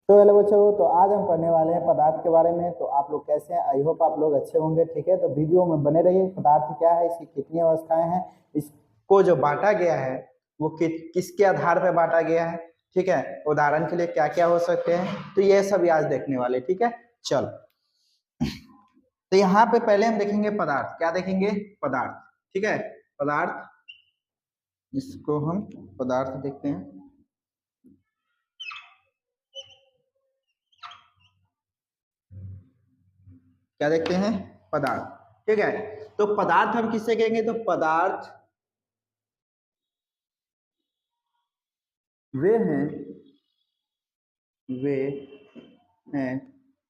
तो हेलो बच्चों, तो आज हम पढ़ने वाले हैं पदार्थ के बारे में। तो आप लोग कैसे हैं? आई होप आप लोग अच्छे होंगे। ठीक है, तो वीडियो में बने रहिए। पदार्थ क्या है, इसकी कितनी अवस्थाएं हैं, इसको जो बांटा गया है वो किसके आधार पर बांटा गया है। ठीक है, उदाहरण के लिए क्या क्या हो सकते हैं, तो ये सब आज देखने वाले। ठीक है, चल। तो यहाँ पे पहले हम देखेंगे पदार्थ। क्या देखेंगे? पदार्थ। ठीक है, पदार्थ, इसको हम पदार्थ देखते हैं। क्या देखते हैं? पदार्थ। ठीक है, तो पदार्थ हम किससे कहेंगे? तो पदार्थ वे हैं वे हैं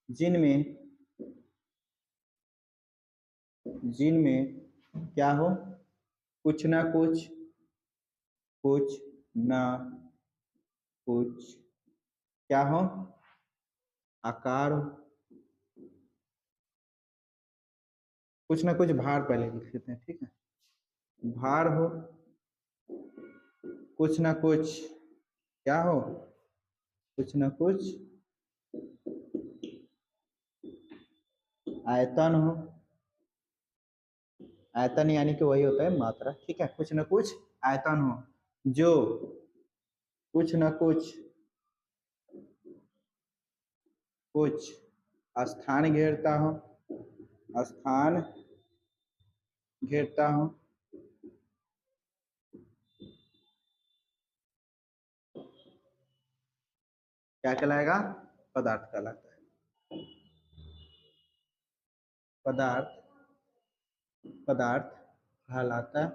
जिनमें जिनमें क्या हो, कुछ ना कुछ, कुछ ना कुछ क्या हो, आकार, कुछ ना कुछ भार, पहले लिख लेते हैं। ठीक है, भार हो, कुछ ना कुछ क्या हो, कुछ ना कुछ आयतन हो। आयतन यानी कि वही होता है मात्रा। ठीक है, कुछ ना कुछ आयतन हो जो कुछ ना कुछ स्थान घेरता हो, स्थान घेरता हो। क्या कहलाएगा? पदार्थ कहलाता है। पदार्थ पदार्थ कहलाता है।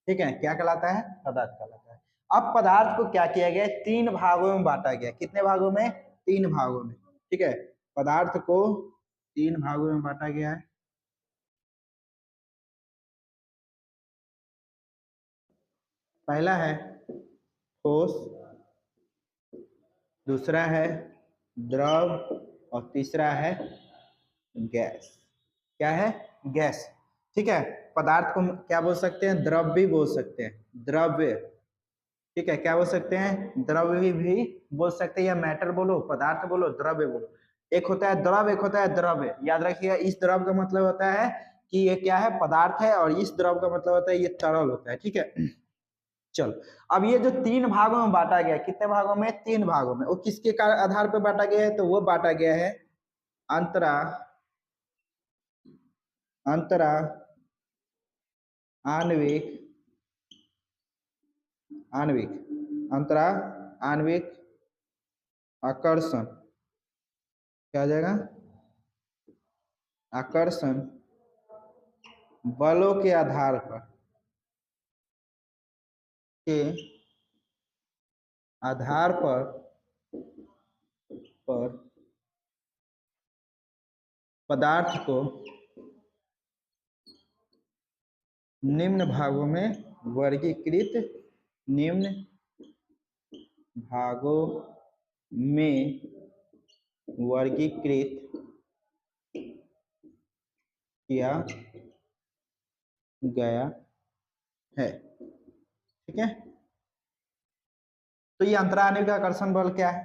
ठीक है, क्या कहलाता है? पदार्थ कहलाता है। अब पदार्थ को क्या किया गया? तीन भागों में बांटा गया। कितने भागों में? तीन भागों में। ठीक है, पदार्थ को तीन भागों में बांटा गया है। पहला है ठोस, दूसरा है द्रव, और तीसरा है गैस। क्या है? गैस। ठीक है, पदार्थ को क्या बोल सकते हैं? द्रव भी बोल सकते हैं, द्रव्य। ठीक है, क्या बोल सकते हैं? द्रव्य भी बोल सकते हैं, या मैटर बोलो, पदार्थ बोलो, द्रव्य बोलो। एक होता है द्रव, एक होता है द्रव्य। याद रखिएगा, इस द्रव का मतलब होता है कि ये क्या है? पदार्थ है, और इस द्रव का मतलब होता है ये तरल होता है। ठीक है, चलो। अब ये जो तीन भागों में बांटा गया, कितने भागों में? तीन भागों में। वो किसके आधार पर बांटा गया है? तो वो बांटा गया है अंतरा अंतरा आणविक आणविक अंतरा आणविक आकर्षण। क्या आ जाएगा? आकर्षण बलों के आधार के आधार पर पदार्थ को निम्न भागों में वर्गीकृत निम्न भागों में वर्गीकृत किया गया है। ठीक है, तो ये अंतराणविक आकर्षण बल क्या है?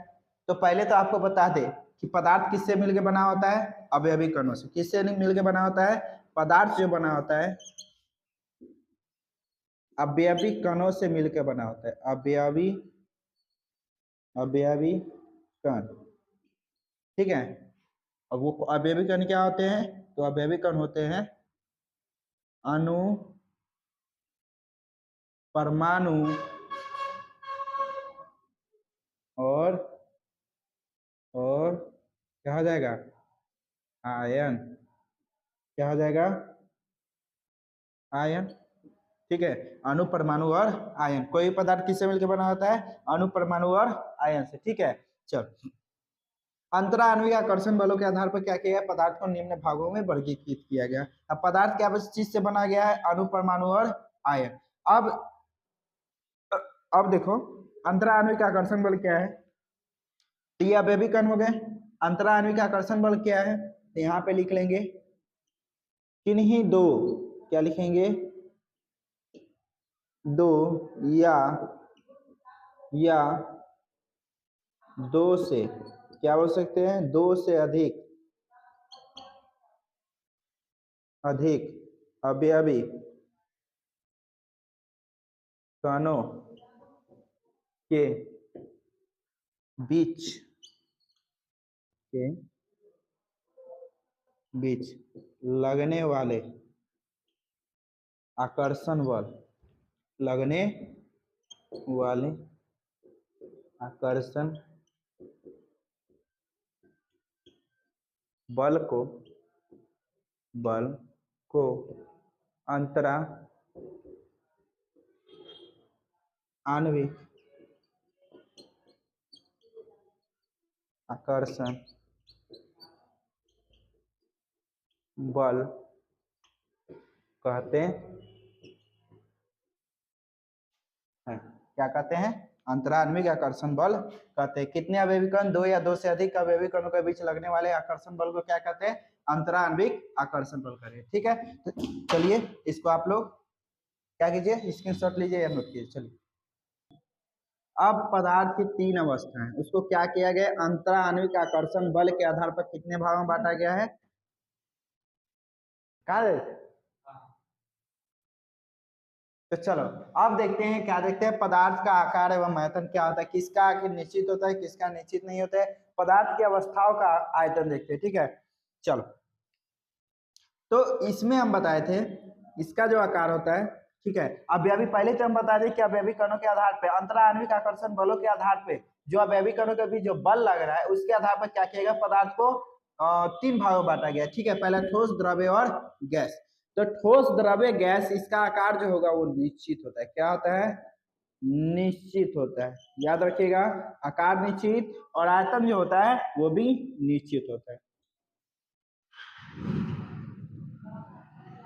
तो पहले तो आपको बता दे कि पदार्थ किससे मिलकर बना होता है? अवयवी कणों से। किससे मिलकर बना होता है? पदार्थ जो बना होता है अवयवी कणों से मिलकर बना होता है। अवयवी कण। ठीक है, और वो अवयवी कण क्या होते हैं? तो अवयवी कण होते हैं अणु, परमाणु और क्या हो जाएगा? आयन। क्या हो जाएगा? आयन। ठीक है, अणु, परमाणु और आयन। कोई पदार्थ किससे मिलकर बना होता है? अणु, परमाणु और आयन से। ठीक है, चल। अंतराणविक आकर्षण बलों के आधार पर क्या किया गया? पदार्थ को निम्न भागों में वर्गीकृत किया गया। अब पदार्थ क्या चीज से बना गया है? अणु, परमाणु और आयन। अब देखो, अंतराणविक आकर्षण बल क्या है? तो ये अवयवी कण हो गए। अंतराणविक आकर्षण बल क्या है? तो यहाँ पे लिख लेंगे किन्हीं दो, क्या लिखेंगे? दो या या दो से, क्या बोल सकते हैं, दो से अधिक अधिक अवयवी कणों के बीच के बीच लगने वाले आकर्षण बल, लगने वाले आकर्षण बल को अंतरा आणविक आकर्षण बल कहते हैं। क्या कहते हैं, अंतराण्विक आकर्षण बल कहते हैं। कितने अवयवी कण, दो या दो से अधिक अवयवी कणों के बीच लगने वाले आकर्षण बल को क्या कहते हैं, अंतराण्विक आकर्षण बल कहते हैं। ठीक है, तो चलिए इसको आप लोग क्या कीजिए, स्क्रीनशॉट लीजिए या नोट कीजिए। चलिए, अब पदार्थ की तीन अवस्था है, उसको क्या किया गया, अंतराण्विक आकर्षण बल के आधार पर कितने भागों में बांटा गया है, कहा। तो चलो अब देखते हैं, क्या देखते हैं, पदार्थ का आकार एवं आयतन क्या होता है, किसका आखिर निश्चित होता है, किसका निश्चित नहीं होता है। पदार्थ की अवस्थाओं का आयतन देखते हैं। ठीक है, चलो, तो इसमें हम बताए थे इसका जो आकार होता है, ठीक है, अवयवी, पहले तो हम बता दें कि अवयवी कणों के आधार पर, अंतराण्विक आकर्षण बलों के आधार पे जो अवयवी कणों के बीच जो बल लग रहा है उसके आधार पर क्या किया गया, पदार्थ को तीन भागों में बांटा गया। ठीक है, पहला ठोस, द्रव्य और गैस। तो ठोस, द्रव्य, गैस, इसका आकार जो होगा वो निश्चित होता है। क्या होता है, निश्चित होता है, याद रखिएगा, आकार निश्चित और आयतन जो होता है वो भी निश्चित होता है,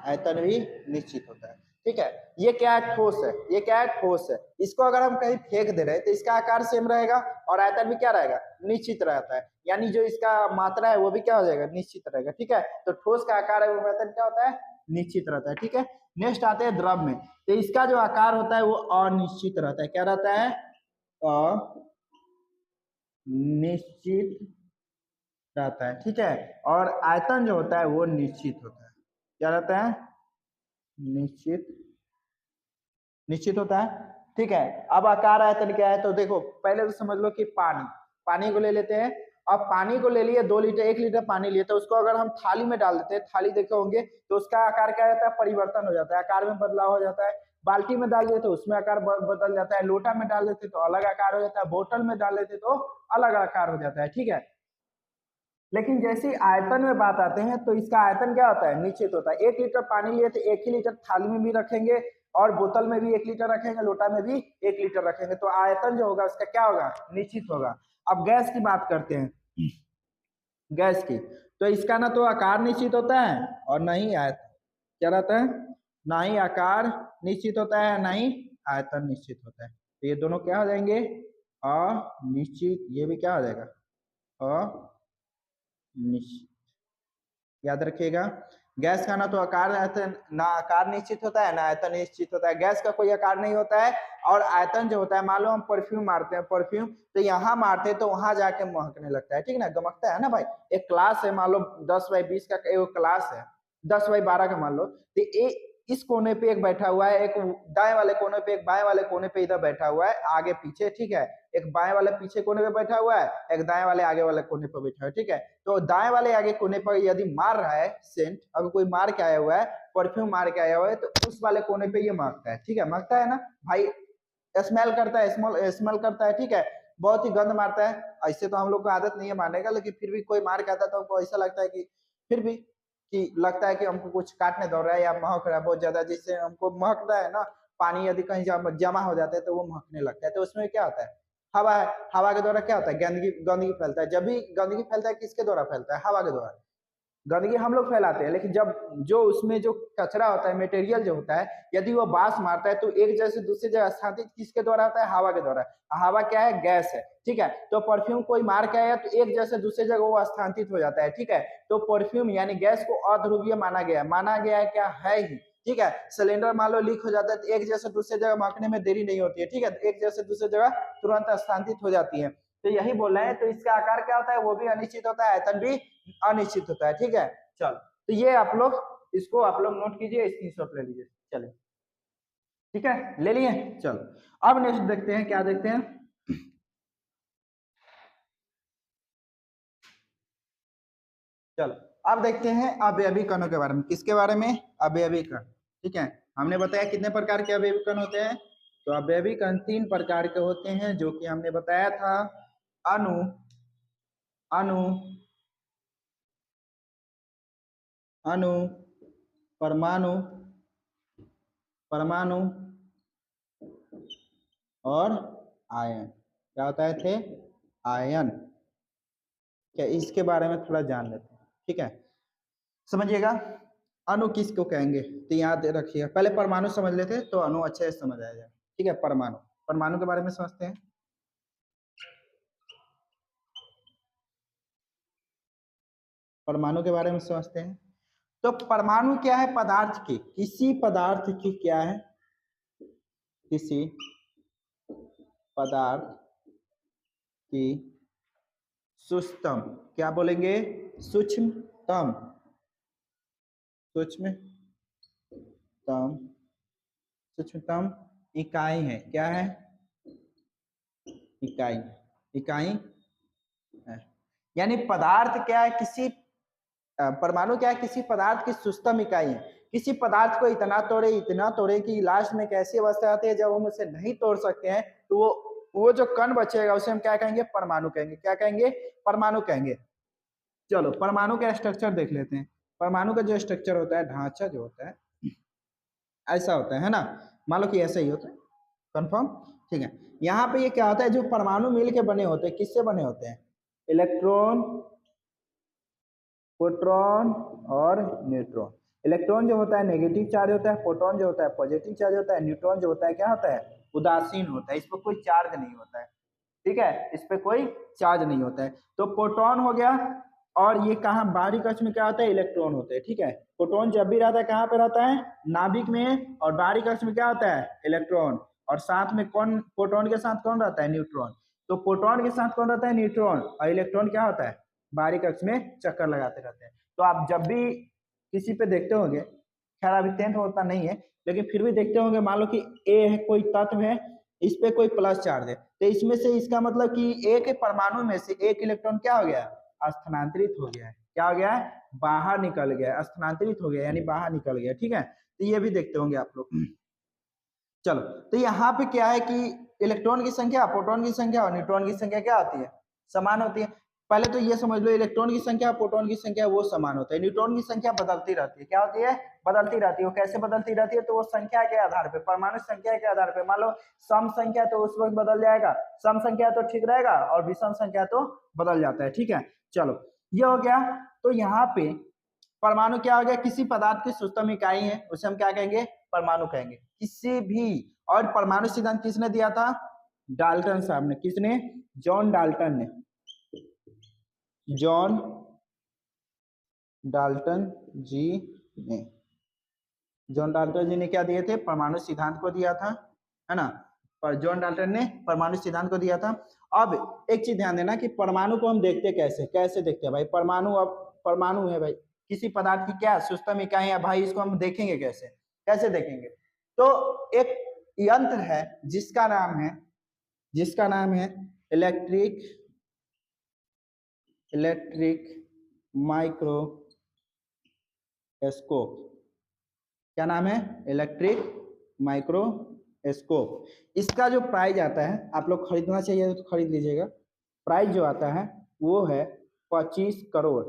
आयतन भी निश्चित होता है। ठीक है, ये क्या है, ठोस है, ये क्या है, ठोस है। इसको अगर हम कहीं फेंक दे रहे हैं तो इसका आकार सेम रहेगा और आयतन भी क्या रहेगा, निश्चित रहता है, यानी जो इसका मात्रा है वो भी क्या हो जाएगा, निश्चित रहेगा। ठीक है, तो ठोस का आकार है वो आयतन क्या होता है, निश्चित रहता है। ठीक है, नेक्स्ट आते हैं द्रव में, तो इसका जो आकार होता है वो अनिश्चित रहता है। क्या रहता है, अनिश्चित रहता है। ठीक है, और आयतन जो होता है वो निश्चित होता है। क्या रहता है, निश्चित, निश्चित होता है। ठीक है, अब आकार आयतन क्या है, तो देखो पहले तो समझ लो कि पानी को ले लेते हैं। अब पानी को ले लिए 2 लीटर, 1 लीटर पानी लिए, तो उसको अगर हम थाली में डाल देते हैं, थाली देखे होंगे, तो उसका आकार क्या रहता है, परिवर्तन हो जाता है, आकार में बदलाव हो जाता है। बाल्टी में डाल दिए तो उसमें आकार बदल जाता है, लोटा में डाल देते तो अलग आकार हो जाता है, बोतल में डाल देते तो अलग आकार हो जाता है। ठीक है, लेकिन जैसे आयतन में बात आते हैं तो इसका आयतन क्या होता है, निश्चित होता है। 1 लीटर पानी लिए तो 1 ही लीटर थाली में भी रखेंगे और बोतल में भी 1 लीटर रखेंगे, लोटा में भी 1 लीटर रखेंगे, तो आयतन जो होगा उसका क्या होगा, निश्चित होगा। अब गैस की बात करते हैं, गैस की, तो इसका ना तो आकार निश्चित होता है और ना ही आयतन, क्या रहता है, ना ही आकार निश्चित होता है ना ही आयतन निश्चित होता है। तो ये दोनों क्या हो जाएंगे, अनिश्चित, ये भी क्या हो जाएगा, अनिश्चित, याद रखिएगा। गैस का ना तो आकार ना आकार निश्चित होता है ना आयतन निश्चित होता है, गैस का कोई आकार नहीं होता है। और आयतन जो होता है, मान लो हम परफ्यूम मारते हैं, परफ्यूम तो यहाँ मारते हैं तो वहां जाके महकने लगता है, ठीक ना, गमकता है ना भाई। एक क्लास है, मान लो 10x20 का एक क्लास है, 10x12 का मान लो, तो इस कोने पे एक बैठा हुआ है, एक दाएं वाले कोने पे, एक बाएं वाले कोने पे इधर बैठा हुआ है, आगे पीछे, ठीक है, एक बाएं वाले पीछे कोने पे बैठा हुआ है, एक दाएं वाले आगे वाले कोने पे बैठा है। ठीक है, तो दाएं वाले आगे कोने पर यदि मार रहा है सेंट, अगर कोई मार के आया हुआ है, परफ्यूम मार के आया हुआ है, तो उस वाले कोने पे ये महकता है। ठीक है, महकता है ना भाई, स्मेल करता है, स्मेल करता है। ठीक है, बहुत ही गंद मारता है। ऐसे तो हम लोग को आदत नहीं है मारने का, लेकिन फिर भी कोई मार के आता है तो हमको ऐसा लगता है कि फिर भी कि लगता है कि हमको कुछ काटने दौड़ रहा है या महक रहा है बहुत ज्यादा, जिससे हमको महकता है ना, पानी यदि कहीं जमा हो जाता है तो वो महकने लगता है। तो उसमें क्या होता है, हवा है, हवा के द्वारा क्या होता है, गंदगी गंदगी फैलता है। जब भी गंदगी फैलता है किसके द्वारा फैलता है, हवा के द्वारा। गंदगी हम लोग फैलाते हैं, लेकिन जब जो उसमें जो कचरा होता है, मटेरियल जो होता है, यदि वो बास मारता है तो एक जगह से दूसरी जगह स्थानांतरित किसके द्वारा होता है, हवा के द्वारा। हवा क्या है, गैस है। ठीक है, तो परफ्यूम कोई मार के आया तो एक जगह से दूसरी जगह वो स्थानांतरित हो जाता है। ठीक है, तो परफ्यूम यानी गैस को अध्रुवीय माना गया है, क्या है ही, ठीक है। सिलेंडर मान लो लीक हो जाता है तो एक जगह से दूसरी जगह मापने में देरी नहीं होती है, ठीक है, एक जगह से दूसरी जगह तुरंत स्थानांतरित हो जाती है। तो यही बोल रहे हैं। तो इसका आकार क्या होता है, वो भी अनिश्चित होता है, आयतन भी अनिश्चित होता है, ठीक है। चलो तो ये आप लोग इसको आप लोग नोट कीजिए, स्क्रीनशॉट ले लीजिए। चलिए ठीक है, ले लिए। चलो अब नेक्स्ट देखते हैं, क्या देखते हैं। चलो अब देखते हैं अवयवी कणों के बारे में। किसके बारे में, अवयवी कण, ठीक है। हमने बताया कितने प्रकार के अवयवी कण होते हैं, तो अवयवी कण 3 प्रकार के होते हैं, जो कि हमने बताया था। अणु, अणु, अणु, परमाणु, परमाणु और आयन। क्या होता है थे, आयन। क्या इसके बारे में थोड़ा जान लेते हैं, ठीक है, समझिएगा। अणु किसको कहेंगे तो याद रखिएगा, पहले परमाणु समझ लेते हैं तो अणु अच्छे से समझ आएगा, ठीक है। परमाणु, परमाणु के बारे में समझते हैं। परमाणु के बारे में समझते हैं। तो परमाणु क्या है, पदार्थ की, किसी पदार्थ की क्या है, किसी पदार्थ की सूक्ष्मतम, क्या बोलेंगे, सूक्ष्मतम, सूक्ष्मतम, सूक्ष्मतम इकाई है। क्या है, इकाई, इकाई है। यानी पदार्थ क्या है, किसी परमाणु क्या है, किसी पदार्थ की सूक्ष्मतम इकाई है। किसी पदार्थ को इतना तोड़े कि लास्ट में कैसी अवस्था आती है, जब हम उसे नहीं तोड़ सकते हैं तो वो जो कण बचेगा उसे हम क्या कहेंगे, परमाणु कहेंगे। क्या कहेंगे, परमाणु कहेंगे। चलो परमाणु का स्ट्रक्चर देख लेते हैं। परमाणु का जो स्ट्रक्चर होता है, ढांचा जो होता है ऐसा होता है ना, मान लो कि ऐसा ही होता है, कंफर्म, ठीक है। यहाँ पे ये क्या होता है, जो परमाणु मिल के बने होते हैं, किससे बने होते हैं, इलेक्ट्रॉन, प्रोटॉन और न्यूट्रॉन। इलेक्ट्रॉन जो होता है नेगेटिव चार्ज होता है, प्रोटॉन जो होता है पॉजिटिव चार्ज होता है, न्यूट्रॉन जो होता है क्या होता है, उदासीन होता है, इस पर कोई चार्ज नहीं होता है, ठीक है, इस पे कोई चार्ज नहीं होता है। तो प्रोटॉन हो गया, और ये कहाँ बाहरी कक्ष में क्या होता है, इलेक्ट्रॉन होते हैं, ठीक है। प्रोटॉन जब भी रहता है कहाँ पे रहता है, नाभिक में, और बाहरी कक्ष में क्या होता है, इलेक्ट्रॉन, और साथ में कौन, प्रोटॉन के साथ कौन रहता है, न्यूट्रॉन। तो प्रोटॉन के साथ कौन रहता है, न्यूट्रॉन, और इलेक्ट्रॉन क्या होता है, बाहरी कक्ष में चक्कर लगाते रहते हैं। तो आप जब भी किसी पे देखते होंगे, खैर अभी 10th होता नहीं है, लेकिन फिर भी देखते होंगे, मान लो कि ए है, कोई तत्व है, इस पे कोई प्लस चार्ज है, तो इसमें से इसका मतलब कि एक परमाणु में से एक इलेक्ट्रॉन क्या हो गया, स्थानांतरित हो गया है। क्या हो गया है, बाहर निकल गया, स्थानांतरित हो गया, यानी बाहर निकल गया, ठीक है। तो ये भी देखते होंगे आप लोग। चलो तो यहाँ पे क्या है कि इलेक्ट्रॉन की संख्या, प्रोटॉन की संख्या और न्यूट्रॉन की संख्या क्या होती है, समान होती है। पहले तो ये समझ लो, इलेक्ट्रॉन की संख्या प्रोटॉन की संख्या वो समान होता है, न्यूट्रॉन की संख्या बदलती रहती है। क्या होती है, बदलती रहती है। वो कैसे बदलती रहती है, तो वो संख्या के आधार पे, परमाणु संख्या के आधार पे, मान लो सम संख्या तो उस वक्त बदल जाएगा, सम संख्या तो ठीक रहेगा, और विषम संख्या तो बदल जाता है, ठीक है। चलो ये हो गया। तो यहाँ पे परमाणु क्या हो गया, किसी पदार्थ की सूक्ष्मतम इकाई है, उसे हम क्या कहेंगे, परमाणु कहेंगे, किसी भी। और परमाणु सिद्धांत किसने दिया था, डाल्टन साहब ने। किसने, जॉन डाल्टन ने, जॉन डाल्टन जी ने, जॉन डाल्टन जी ने क्या दिए थे, परमाणु सिद्धांत को दिया था, है ना। पर जॉन डाल्टन ने परमाणु सिद्धांत को दिया था। अब एक चीज ध्यान देना कि परमाणु को हम देखते कैसे, कैसे देखते हैं भाई, परमाणु, अब परमाणु है भाई, किसी पदार्थ की क्या सूक्ष्मतम इकाई है भाई, इसको हम देखेंगे कैसे, कैसे देखेंगे। तो एक यंत्र है जिसका नाम है, जिसका नाम है इलेक्ट्रिक, इलेक्ट्रिक माइक्रोस्कोप। क्या नाम है, इलेक्ट्रिक माइक्रोस्कोप। इसका जो प्राइस आता है, आप लोग खरीदना चाहिए तो खरीद लीजिएगा। प्राइस जो आता है वो है 25 करोड़।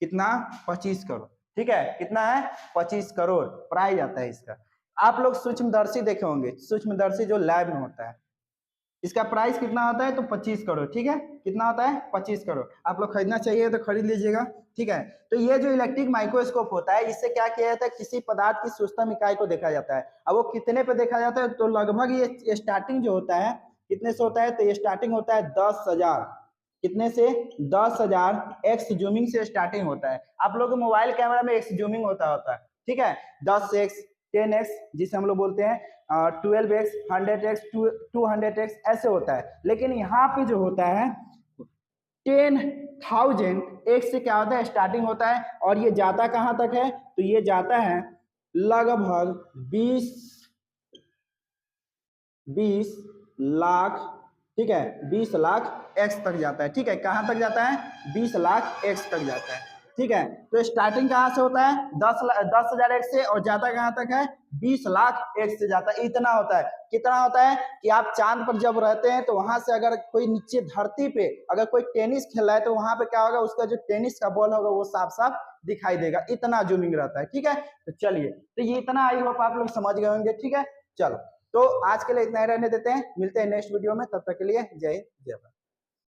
कितना, 25 करोड़, ठीक है। कितना है, 25 करोड़ प्राइस आता है इसका। आप लोग सूक्ष्मदर्शी देखे होंगे, सूक्ष्मदर्शी जो लैब में होता है, इसका प्राइस कितना होता है, तो 25 करोड़, ठीक है। कितना होता है, 25 करोड़। आप लोग खरीदना चाहिए तो खरीद लीजिएगा, ठीक है। तो ये जो इलेक्ट्रिक माइक्रोस्कोप होता है, इससे क्या किया जाता है, किसी पदार्थ की सूक्ष्मतम इकाई को देखा जाता है। अब वो कितने पे देखा जाता है, तो लगभग ये स्टार्टिंग जो होता है कितने से होता है, तो ये स्टार्टिंग होता है 10,000, कितने से, 10,000 एक्स जूमिंग से स्टार्टिंग होता है। आप लोग मोबाइल कैमरा में एक्स जूमिंग होता है, ठीक है, 10x 10x, जिसे हम लोग बोलते हैं 12x, 100x, 200x, ऐसे होता है। लेकिन यहाँ पे जो होता है 10,000 एक से क्या होता है स्टार्टिंग होता है, और ये जाता कहाँ तक है, तो ये जाता है लगभग 20 लाख, ठीक है, 20 लाख एक्स तक जाता है। ठीक है, कहाँ तक जाता है, 20 लाख एक्स तक जाता है। ठीक है, तो स्टार्टिंग कहाँ से होता है 10,000 एक्स से, और जाता कहाँ तक है 20 लाख एक्स से जाता है। इतना होता है। कितना होता है कि आप चांद पर जब रहते हैं तो वहां से अगर कोई नीचे धरती पे अगर कोई टेनिस खेल रहा है तो वहां पे क्या होगा, उसका जो टेनिस का बॉल होगा वो साफ साफ दिखाई देगा, इतना जूमिंग रहता है। ठीक है, तो चलिए, तो ये इतना आई होप आप लोग समझ गए होंगे। ठीक है, चलो, तो आज के लिए इतना ही रहने देते हैं, मिलते हैं नेक्स्ट वीडियो में, तब तक के लिए जय हिंद जय भारत।